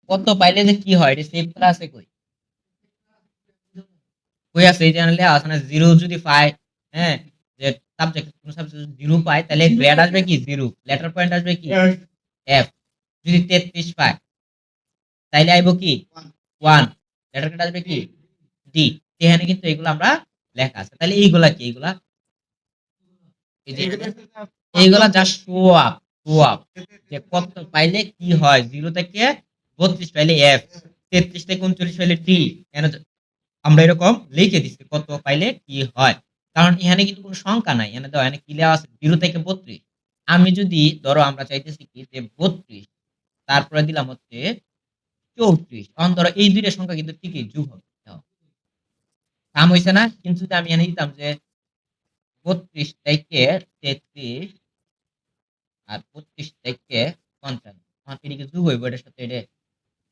কত পাইলে যে কি হয় এটা সেভ করা আছে কই? কই আছে? এই চ্যানেলে আছে না, জিরো যদি পায়, হ্যাঁ, যে সাবজেক্ট কোন সাবজেক্ট জিরো পায় তাহলে গ্রেড আসবে কি জিরো, লেটার পয়েন্ট আসবে কি এফ। যদি 33 পায় তাইলে আইব কি ওয়ান, লেটার গ্রেড আসবে কি ডি। এখানে কিন্তু এগুলো আমরা লেখা আছে। তাহলে এইগুলা কি? এইগুলা এই যে এইগুলা just show up, show up যে কত পাইলে কি হয়। 0 থেকে 32 পাইলে এফ, 33 থেকে 39 পাইলে ডি। আমরা এরকম লিখে দিচ্ছি কত পাইলে কি হয়। কারণ এখানে কিন্তু কোনো সংখ্যা নাই, এখানে তো এখানে কি দেওয়া আছে 0 থেকে 32। আমি যদি ধরো আমরা চাইতেছি কি যে 32, তারপরে দিলাম হচ্ছে 34, তখন ধরো এই দুইটা সংখ্যা কিন্তু ঠিকই যোগ হবে। কাম হইছে না? কিন্তু যদি আমি এখানে দিতাম যে 32 থেকে 33 আর 25 থেকে 55, তখন এটা কি যোগ হইব এটার সাথে? এটা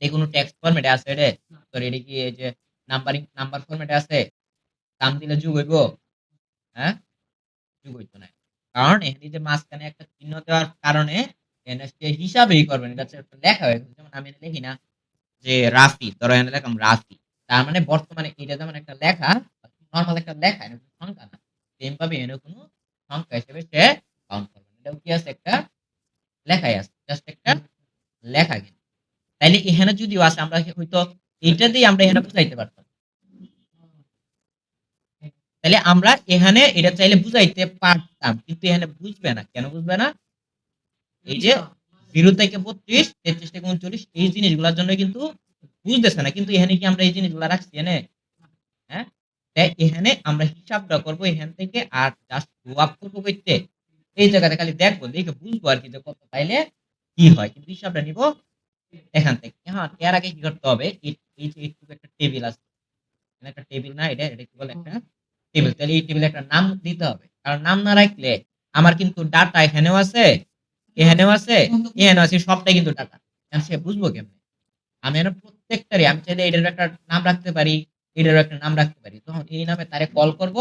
এই কোনো টেক্সট ফরম্যাটে আছে এটা? সরি, এটা কি এই যে নাম্বার ফরম্যাটে আছে? কাম দিলে যোগ হইব? হ্যাঁ, যোগ হইতো না। কারণ এখানে যে মাঝখানে একটা চিহ্ন দেওয়ার কারণে এখানে সে হিসাবেই করবেন, এটা হচ্ছে একটা লেখা হয়ে গেছে। যেমন আমি এখানে লিখি না যে রাফি, ধরো এখানে লিখলাম রাফি, তার মানে বর্তমানে এটা যেমন একটা লেখা, নর্মাল একটা লেখা, এটা কোনো সংখ্যা না। সেম ভাবে এখানে কোনো সংখ্যা হিসেবে সে কাউন্ট করবে না। এটাও কি আছে? একটা লেখাই আছে, জাস্ট একটা লেখা কিন্তু। তাইলে এখানে যদিও আছে আমরা হয়তো এইটা দিয়ে আমরা এখানে বুঝাইতে পারতাম। তাহলে আমরা এখানে এটা চাইলে বুঝাইতে পারতাম, কিন্তু এখানে বুঝবে না। কেন বুঝবে না? এই যে 0 থেকে 32, 33 থেকে 39 এই জিনিসগুলোর জন্য কিন্তু বুঝতেছে না। কিন্তু এখানে কি আমরা এই জিনিসগুলো রাখছি এনে? হ্যাঁ, তাই এখানে আমরা হিসাবটা করব এখান থেকে, আর জাস্ট আপ করবো কইতে এই জায়গাতে খালি দেখবো, দেখে বুঝবো আর কি যে কত পাইলে কি হয়। কিন্তু হিসাবটা নিব এখান থেকে। হ্যাঁ, এর আগে কি করতে হবে? এই যে এইটুকু একটা টেবিল আছে, এখানে একটা টেবিল না, এটা কি বলে? একটা টেবিল। তাহলে এই টেবিলে একটা নাম দিতে হবে। কারণ নাম না রাখলে আমার কিন্তু ডাটা এখানেও আছে, এখানেও আছে, এখানেও আছে, সবটাই কিন্তু ডাটা। সে বুঝবো কেমনে? আমি এখানে প্রত্যেকটারই আমি চাইলে এটার একটা নাম রাখতে পারি, এটারও একটা নাম রাখতে পারি। তখন এই নামে তারে কল করব।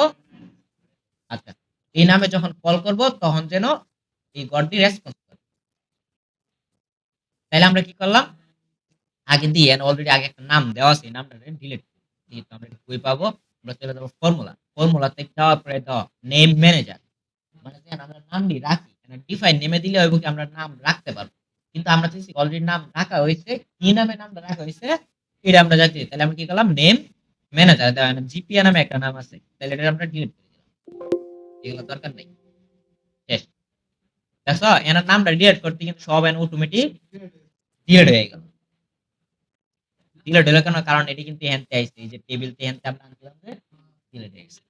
আচ্ছা, এই নামে যখন কল করব তখন যেন এই গডটি রেসপন্স করে। তাহলে আমরা কি করলাম? আগে দিয়ে অলরেডি আগে একটা নাম দেওয়া আছে, এই নামটা ডিলিট দিয়ে তো আমরা কই পাবো? আমরা চলে যাবো ফর্মুলা, ফর্মুলা থেকে যাওয়ার পরে দাও নেম ম্যানেজার, মানে যেন আমরা নামটি রাখি। ডিফাইন নেমে দিলে হইব কি আমরা নাম রাখতে পারবো। কিন্তু আমরা চাইছি অলরেডি নাম রাখা হয়েছে, কি নামে নামটা রাখা হয়েছে এটা আমরা জানি। তাহলে আমরা কি করলাম? নেম ম্যানেজার দেওয়া জিপিএ নামে একটা নাম আছে, তাহলে এটা আমরা ডিলিট করে দিলাম, এগুলো দরকার নেই। শেষ। দেখো এনার নামটা ডিলিট করতে কিন্তু সব এন অটোমেটিক ডিলিট হয়ে গেল। ডিলিট হলো কেন? কারণ এটি কিন্তু হ্যান্ডতে আইছে, এই যে টেবিল তে হ্যান্ডতে আমরা আনছিলাম যে ডিলিট হয়ে গেছে।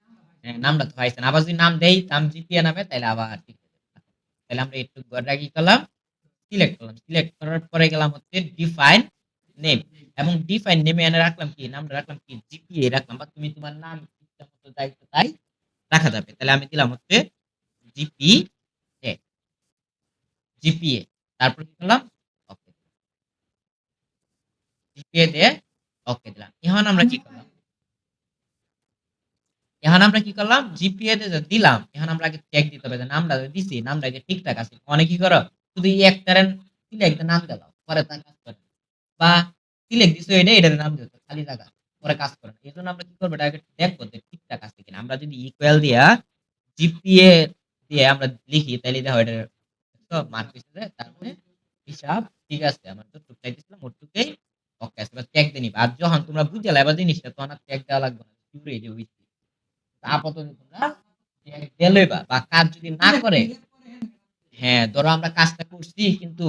হ্যাঁ, নামটা তো পাইছেন। আবার যদি নাম দেই নাম জিপিএ নামে, তাহলে আবার ঠিক হয়ে যাবে। তাহলে আমরা একটু ঘরটা কি করলাম? সিলেক্ট করলাম। সিলেক্ট করার পরে গেলাম হচ্ছে ডিফাইন নেম, এবং ডিফাইন নেমে এনে রাখলাম কি? নামটা রাখলাম কি? জিপিএ রাখলাম, বা তুমি তোমার নাম ইচ্ছা মতো দায়িত্ব তাই রাখা যাবে। তাহলে আমি দিলাম হচ্ছে জিপিএ, জিপিএ, তারপর কি করলাম? ওকে, জিপিএ দিয়ে ওকে দিলাম। এখন আমরা কি করলাম? এখন আমরা কি করলাম? জিপিএ তে যে দিলাম, এখন আমরা আগে চেক দিতে হবে যে নামটা যে দিছি, নামটা কি ঠিকঠাক আছে। অনেক কি করো, শুধু এই একটারে সিলেক্ট নাম দিলাম, পরে তার কাজ করে না। বা সিলেক্ট দিছো এটা, এটার নাম দিছো খালি জায়গা, পরে কাজ করে না। এজন্য আমরা কি করবো? এটা আগে দেখবো যে ঠিকঠাক আছে কিনা। আমরা যদি ইকুয়াল দিয়া জিপিএ দিয়ে আমরা লিখি, তাহলে দেখো এটা সব মার্ক হইছে, তার মানে হিসাব ঠিক আছে। আমার তো টুক চাইতেছিলাম ওটুকুই ওকে আছে। এবার চেক দিয়ে নিবা। আর যখন তোমরা বুঝে যাবে জিনিসটা, তখন আর চেক দেওয়া লাগবে না, পুরো এই যে হইছে। আপাতত তোমরা গেলেবা, বা কাজ যদি না করে, হ্যাঁ, ধরো আমরা কাজটা করছি কিন্তু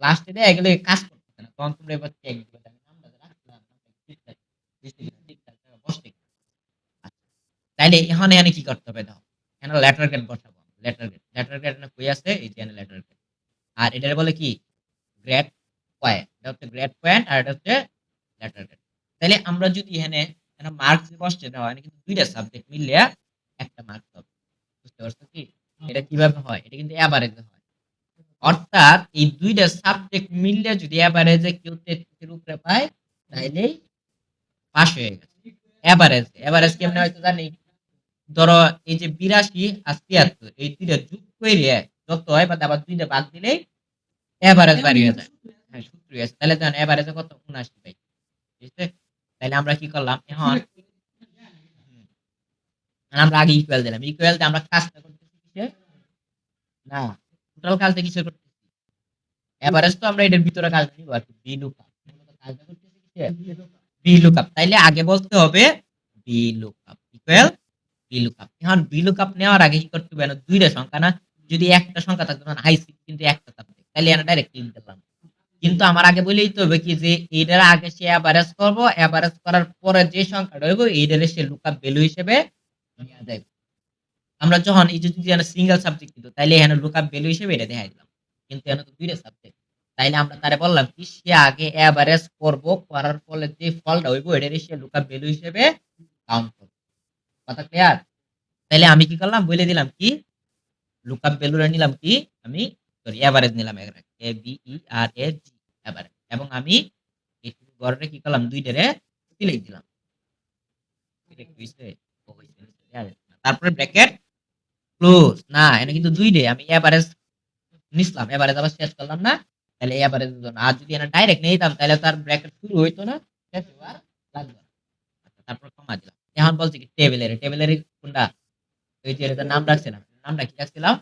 লাস্টে দেখা গেলে কাজ করতেছে না, তখন তোমরা এবার চেক দিবে যে আমি নামটা যে রাখছিলাম, নামটা ঠিকঠাক দিছি কিনা, ঠিকঠাক জায়গায় বসছে কিনা। আচ্ছা, তাইলে এখানে এখানে কি করতে হবে? দাও এখানে লেটার গ্রেড বসাবো। লেটার গ্রেড না কই আছে? এই যে এখানে লেটার গ্রেড। আর এটার বলে কি? Grade point. এটা হচ্ছে গ্রেড পয়েন্ট, আর এটা হচ্ছে লেটার গ্রেড। তাইলে আমরা যদি এখানে মার্কস বসতে দেওয়া হয়, কিন্তু দুইটা সাবজেক্ট মিললে একটা মার্কস হবে। বুঝতে পারছো কি? এটা কিভাবে হয়? এটা কিন্তু এভারেজে হয়। অর্থাৎ এই দুইটা সাবজেক্ট মিললে যদি এভারেজে কেউ 33 এর উপরে পায়, তাইলেই পাস হয়ে গেছে। এভারেজ, এভারেজ কেমনে হয়তো জানি? ধরো এই যে 82 আর 73, এই দুইটা যোগ করে যত হয়, বা আবার দুইটা বাদ দিলেই এভারেজ বাড়িয়ে যায়। হ্যাঁ সূত্রই আছে। তাহলে দেখেন এভারেজে কত ৭৯ ভাই। ঠিক আছে? তাইলে আমরা কি করলাম? এখন আমরা আগে ইকুয়াল দিলাম। ইকুয়াল দিয়ে আমরা কাজটা করতেছি কিসে? না, টোটাল কাজটা কিসে করতেছি? এভারেজ তো আমরা এটার ভিতরে কাজ দিব আরকি। VLOOKUP কাজটা করতেছি কিসে? VLOOKUP তাইলে আগে বলতে হবে VLOOKUP ইকুয়াল VLOOKUP। এখন VLOOKUP নেওয়ার আগে কি করতে হবে? ২ টা সংখ্যা না? যদি একটা সংখ্যা থাকতো তখন আইসি কিন্তু একটা সাবজেক্ট। তাইলে এখানে ডাইরেক্ট ক্লিক দিলাম। কিন্তু আমার আগে বলেই তো হবে কি যে এইটার আগে সে এভারেজ করব, এভারেজ করার পরে যে সংখ্যাটা হইব এইটারে সে লুকআপ ভ্যালু হিসেবে নিয়ে যাবে। আমরা যখন এই যে যদি সিঙ্গেল সাবজেক্ট দিত তাইলে এখানে লুকআপ ভ্যালু হিসেবে এটা দেখাই দিলাম। কিন্তু এখানে তো দুইটা সাবজেক্ট। তাইলে আমরা তারে বললাম কি সে আগে এভারেজ করব, করার ফলে যে ফলটা হইব এটারে সে লুকআপ ভ্যালু হিসেবে কাউন্ট করবে। কথা ক্লিয়ার? তাইলে আমি কি করলাম বলে দিলাম কি লুকআপ ভ্যালুটা নিলাম কি আমি সরি এভারেজ নিলাম AVERAG এভারেজ এবং আমি এই গড়রে কি করলাম দুইটারে সিলেক্ট দিলাম। সিলেক্ট হইছে? ও হইছে। তারপরে ব্র্যাকেট ক্লোজ না এটা কিন্তু দুই ডে আমি এভারেজ নিছিলাম এভারেজ আবার শেষ করলাম না তাহলে এভারেজ আর যদি এটা ডাইরেক্ট নিতাম তাহলে তার ব্র্যাকেট শুরু হইতো না শেষ হওয়ার লাগবে না। আচ্ছা, তারপর কমা দিলাম এখন বলছি কি টেবিলের কোনটা ওই যে এটার নাম রাখছিলাম নামটা কি রাখছিলাম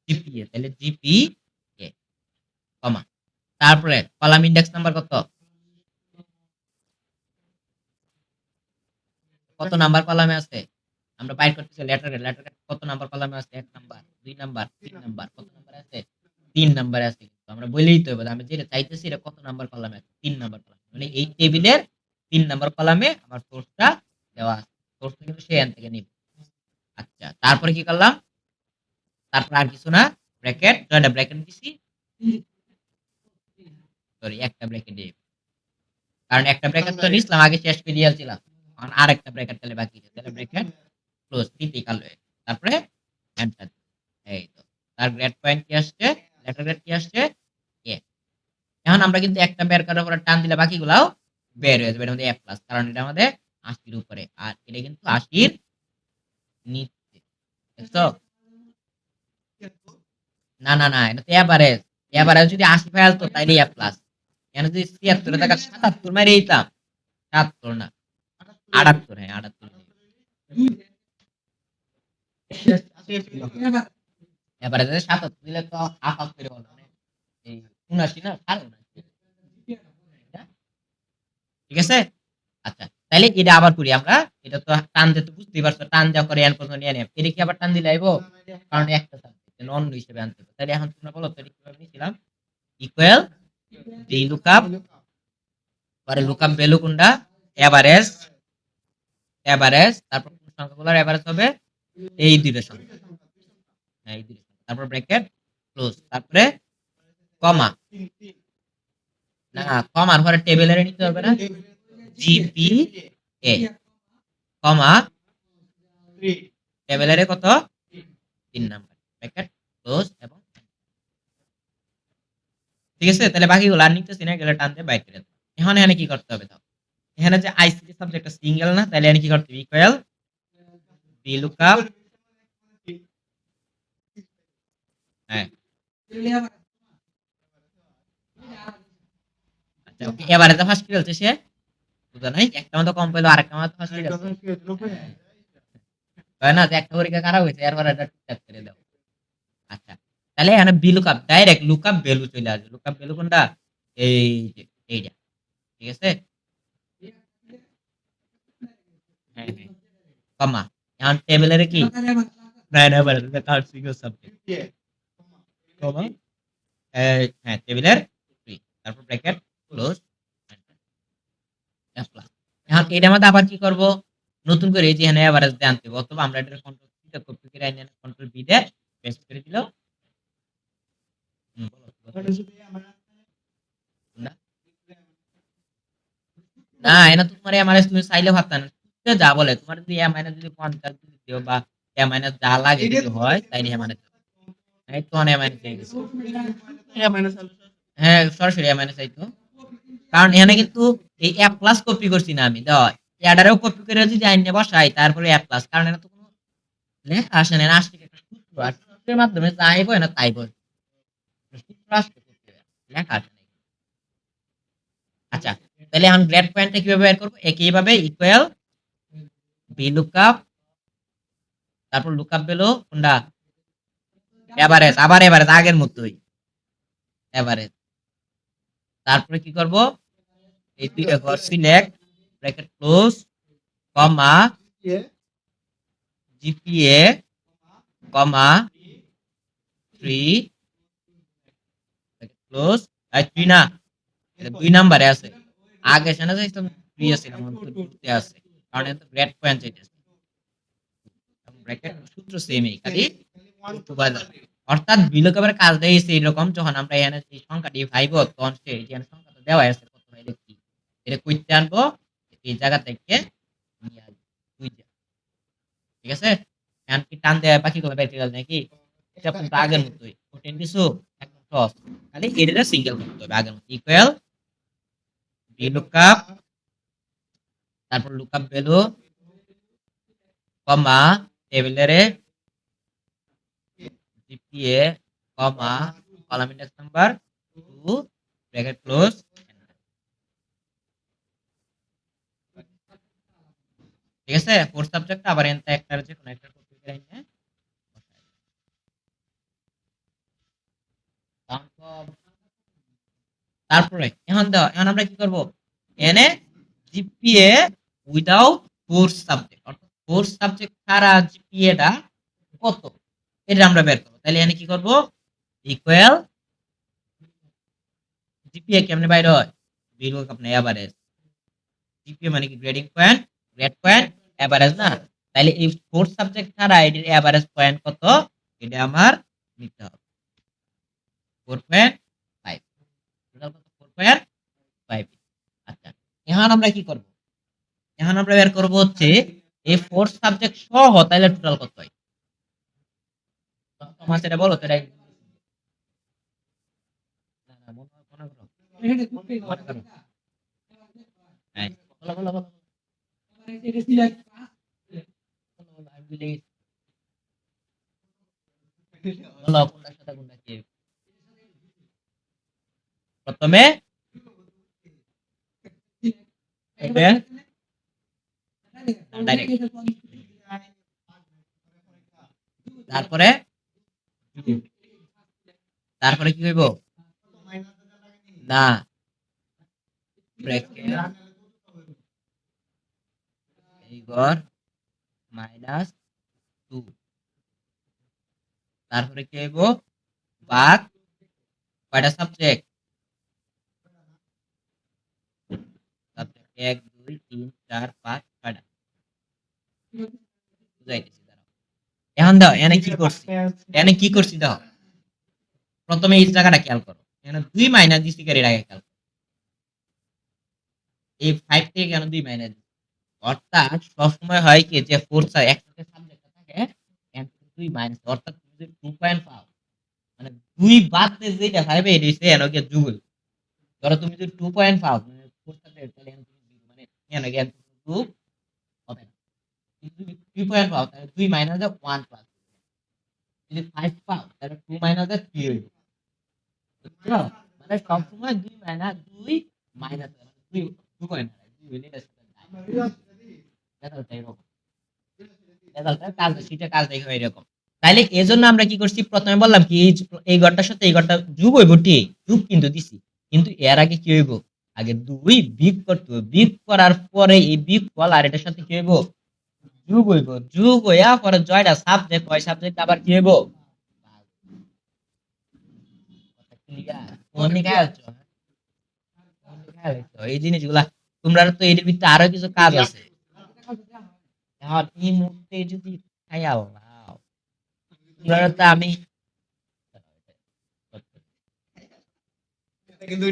জিপিএ তাহলে জিপিএ কমা তারপরে কলাম ইন্ডেক্স নাম্বার কত কত নাম্বার কলামে আছে আমরা বাইর করতেছি লেটার কত নাম্বার কলামে আছে ১ নাম্বার ২ নাম্বার ৩ নাম্বার কত নাম্বার আছে ৩ নাম্বারে আছে কিন্তু আমরা বলেই তো এবার আমি যেটা চাইতেছি এটা কত নাম্বার কলামে আছে ৩ নাম্বার কলামে মানে এই টেবিলের ৩ নাম্বার কলামে আমার সোর্সটা দেওয়া আছে সোর্সটা কিন্তু সে এখান থেকে নিবে আচ্ছা তারপরে কি করলাম তারপর আর কিছু না ব্র্যাকেট জয়টা ব্র্যাকেট দিছি সরি একটা ব্র্যাকেট দিয়ে কারণ একটা ব্র্যাকেট তো নিছিলাম আগে শেষ করে দিয়েছিলাম এখন আরেকটা ব্র্যাকেট তাহলে বাকি আছে তাহলে ব্র্যাকেট ক্লোজ ক্রিটিক্যাল হয়ে তারপরে এন্টার এই তো তার গ্রেড পয়েন্ট কি আসছে লেটার গ্রেড কি আসছে এ এখন আমরা কিন্তু একটা বের করার পরে টান দিলে বাকিগুলাও বের হয়ে যাবে এর মধ্যে এ প্লাস কারণ এটা আমাদের ৮০ এর উপরে আর এটা কিন্তু ৮০ এর নিচে দেখছো না না না এটা তো এভারেজ এভারেজ যদি ৮০ ফাইল তো তাইলে এ প্লাস এখানে যদি ৭৬ এ থাকা ৭৭ মারি দিতাম ৭৭ না ৭৮ হ্যাঁ ৭৮ এভারেজে ৭৭ দিলে তো আফাস করে বলো মানে এই ৭৯ না ৭৯ ঠিক আছে আচ্ছা তাইলে এটা আবার করি আমরা এটা তো টান দিতে বুঝতেই পারছো টান দেওয়া করে এন পর্যন্ত নিয়ে নিলাম এটা কি আবার টান দিলে আইবো কারণ একটা সাবজেক্ট অন্য হিসেবে আনতে হবে তাহলে এখন তোমরা বলো তো এটা কিভাবে নিয়েছিলাম ইকুয়াল এই লুকআপ পরে লুকআপ ভ্যালু কোনটা এভারেজ এভারেজ তারপর কোন সংখ্যাগুলোর এভারেজ হবে এই দুইটা সংখ্যা হ্যাঁ এই দুইটা সংখ্যা। তারপর ব্র্যাকেট ক্লোজ তারপরে কমা না কমার পরে টেবিলের নিতে হবে না জিপিএ কমা টেবিলের কত ৩ নাম্বার ব্র্যাকেট ক্লোজ এবং ঠিক আছে তাহলে বাকিগুলো আর নিতেছি না এগুলো টান দিয়ে বাইর করে দাও এখন এখানে কি করতে হবে দাও এখানে যে আইসিটি সাবজেক্ট সিঙ্গেল না তাহলে এখানে কি করতে হবে ইকুয়াল VLOOKUP হ্যাঁ আচ্ছা ওকে এবারে তো ফার্স্ট কি বলছে সে বুঝা নাই একটা মতো কম পেলো আরেকটা মতো ফার্স্ট কি হয় না যে একটা পরীক্ষা খারাপ হয়েছে এরপর এটা ঠিকঠাক করে দাও আচ্ছা তাহলে এখানে VLOOKUP ডাইরেক্ট লুকআপ ভ্যালু চলে আসবে লুকআপ ভ্যালু কোনটা এই যে এইটা ঠিক আছে হ্যাঁ হ্যাঁ কমা এখন টেবিলের কি না না বলে কার সিঙ্গেল সাবজেক্ট কমা হ্যাঁ টেবিলের 3 তারপর ব্র্যাকেট ক্লোজ এখন এটার মধ্যে আবার কি করব নতুন করে এই যে এখানে এভারেজ দিয়ে আনতে হবে অথবা আমরা এটা কন্ট্রোল সি তে কপি করে এনে কন্ট্রোল ভি দিয়ে পেস্ট করে দিল না না এটা তোমার এ মাইনাস তুমি চাইলে ভাবতা না সে যা বলে তোমার যদি এ মাইনাস যদি 50 যদি দিও বা এ মাইনাস যা লাগে যদি হয় তাইলে এ মাইনাস এই তো এ মাইনাস হয়ে গেছে হ্যাঁ সরাসরি এ মাইনাস আইতো কারণ এখানে কিন্তু এই এ প্লাস কপি করছি না আমি দাও এডারেও কপি করে যদি আইনে বসাই তারপরে এ প্লাস কারণ এটা তো কোনো লেখা আসে না আসলে একটা সূত্র আর সূত্রের মাধ্যমে যাই বই না তাই বই সূত্র আসলে লেখা আসে না আচ্ছা, তাহলে এখন গ্রেড পয়েন্টটা কিভাবে বের করব? একইভাবে ইকুয়াল বি লুকআপ, তারপর লুকআপ বেলো কোনটা? এভারেজ, আবার এভারেজ আগের মতোই এভারেজ। তারপরে কি করব? এই দুই ঘর সিলেক্ট, ব্র্যাকেট ক্লোজ, কমা জিপিএ, কমা 3 ব্র্যাকেট ক্লোজ। আর 3 না, এটা 2 নম্বরে আছে। আগে সেনা যাইতাম 3 আছে, এখন তো 2 তে আছে। কারণ এটা গ্রেড পয়েন্ট চাইতেছে। ব্র্যাকেট সূত্র সেমই, খালি অর্থাৎ বিলোকের কাজ দিয়েছে এরকম, যখন আমরা এখানে এই সংখ্যাটি 5 তখন সে এখানে সংখ্যাটা দেওয়া আছে কত হয় লিখি, এটা কইতে আনবো এই জায়গা থেকে নিয়ে আসবো বুঝা। ঠিক আছে, এখন কি টান দেয়া বাকি করে বাইরে গেল নাকি? এটা কিন্তু আগের মতোই কোটেন কিছু একদম সহজ, খালি এটা সিঙ্গেল করতে হবে আগের মতো ইকুয়াল বি লুকআপ, তারপর লুকআপ ভ্যালু, কমা টেবিলের GPA, comma column index number 2 bracket close. ঠিক আছে, ফোর্থ সাবজেক্ট আবার এনটা একটা যে কোন একটা করতে পারি না। তারপরে এখন দাও, এখন আমরা কি করব? এনে জিপিএ উইদাউট ফোর্থ সাবজেক্ট, অর্থাৎ ফোর্থ সাবজেক্ট ছাড়া জিপিএটা কত, এটা আমরা বের করব। তাহলে এখানে কি করব? ইকুয়াল জিপিএ কেমনে বাইর হয়? বিলুক আপনি এভারেজ, জিপিএ মানে কি grading point, grade point, average না? তাহলে এই ফোর্থ সাবজেক্ট ছাড়া এর এভারেজ পয়েন্ট কত, এটা আমার নিতে হবে 4.5, টোটাল কত? 4.5। আচ্ছা, এখন আমরা কি করব? এখন আমরা বের করব হচ্ছে এই ফোর্থ সাবজেক্ট সহ তাহলে টোটাল কত হয়। তোমার সেটা বলো তো, এটাই না, না, মনে করো, মনে করো। হ্যাঁ, বলো, বলো, বলো, বলো, বলো, আমি ভুলে গেছি। বলো কোনটার সাথে কোনটা কি। প্রথমে এটা ডাইরেক্ট, তারপরে তারপরে কি হইব? না, ব্র্যাকেট এই ঘর মাইনাস 2, তারপরে কি হইব? ভাগ কয়টা সাবজেক্ট? সাবজেক্ট 1 2 3 4 5 6টা বুঝাইতেছি, দাঁড়াও। এখন দাও এখানে কি করছি, এখানে কি করছি দাও, প্রথমে এই জায়গাটা খেয়াল করো, এখানে 2 মাইনাস দিছি, এর আগে খেয়াল করো এই 5 থেকে কেন 2 মাইনাস। অর্থাৎ সবসময় হয় কি যে ফোর্স একসাথে সাবজেক্ট থাকে এখান থেকে 2 মাইনাস, অর্থাৎ তুমি যদি 2 পয়েন্ট পাও মানে 2 বাদ দিয়ে যেটা পাইবে এটা হইছে এর আগে যুগল। ধরো তুমি যদি 2 পয়েন্ট পাও মানে ফোর্স সাবজেক্ট, তাহলে এখানে তুমি মানে এর আগে 2 হবে না। যদি তুমি 3 পয়েন্ট পাও তাহলে 2 মাইনাস 1 প্লাস, যদি 5 পাও তাহলে 2 মাইনাস 3 হইবে। বুঝছো? মানে সবসময় 2 মাইনাস 2 মাইনাস 2 2 পয়েন্ট 2 হইলে এটা রেজাল্টটা এরকম, রেজাল্টটা কাজ সেটা কাজ দেখো এরকম। তাইলে এজন্য আমরা কি করছি, প্রথমে বললাম কি এই ঘরটার সাথে এই ঘরটা যোগ হইব, ঠিক যোগ কিন্তু দিছি, কিন্তু এর আগে কি হইব? আগে 2 বিগ করতে হবে, বিগ করার পরে এই বিগ ফল আর এটার সাথে কি হইব? যোগ হইব, যোগ হইয়া পরে জয়টা সাবজেক্ট হয়, সাবজেক্ট আবার কি হইব? কথা ক্লিয়ার? কোন দিকে আছো? কোন দিকে আছো? এই জিনিসগুলা তোমরা তো এর ভিতরে আরো কিছু কাজ আছে। এখন এই মুহূর্তে যদি খাইয়া লাও, তোমরা তো আমি কিন্তু